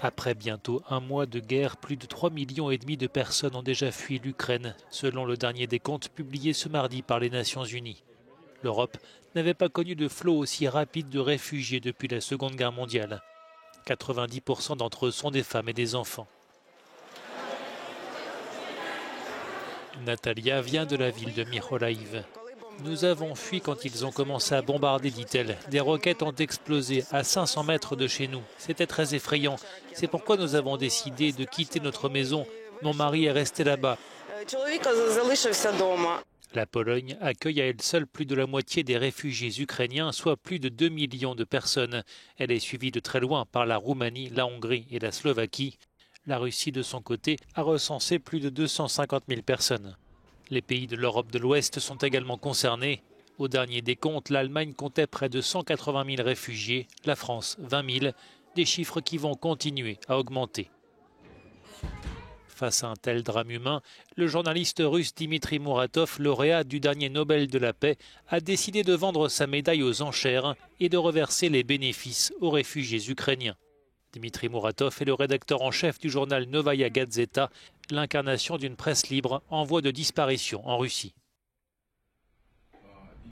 Après bientôt un mois de guerre, plus de 3,5 millions de personnes ont déjà fui l'Ukraine, selon le dernier décompte publié ce mardi par les Nations Unies. L'Europe n'avait pas connu de flot aussi rapide de réfugiés depuis la Seconde Guerre mondiale. 90% d'entre eux sont des femmes et des enfants. Natalia vient de la ville de Mykolaiv. Nous avons fui quand ils ont commencé à bombarder, dit-elle. Des roquettes ont explosé à 500 mètres de chez nous. C'était très effrayant. C'est pourquoi nous avons décidé de quitter notre maison. Mon mari est resté là-bas. La Pologne accueille à elle seule plus de la moitié des réfugiés ukrainiens, soit plus de 2 millions de personnes. Elle est suivie de très loin par la Roumanie, la Hongrie et la Slovaquie. La Russie, de son côté, a recensé plus de 250 000 personnes. Les pays de l'Europe de l'Ouest sont également concernés. Au dernier décompte, l'Allemagne comptait près de 180 000 réfugiés, la France 20 000, des chiffres qui vont continuer à augmenter. Face à un tel drame humain, le journaliste russe Dimitri Muratov, lauréat du dernier Nobel de la paix, a décidé de vendre sa médaille aux enchères et de reverser les bénéfices aux réfugiés ukrainiens. Dimitri Muratov est le rédacteur en chef du journal Novaya Gazeta, l'incarnation d'une presse libre en voie de disparition en Russie.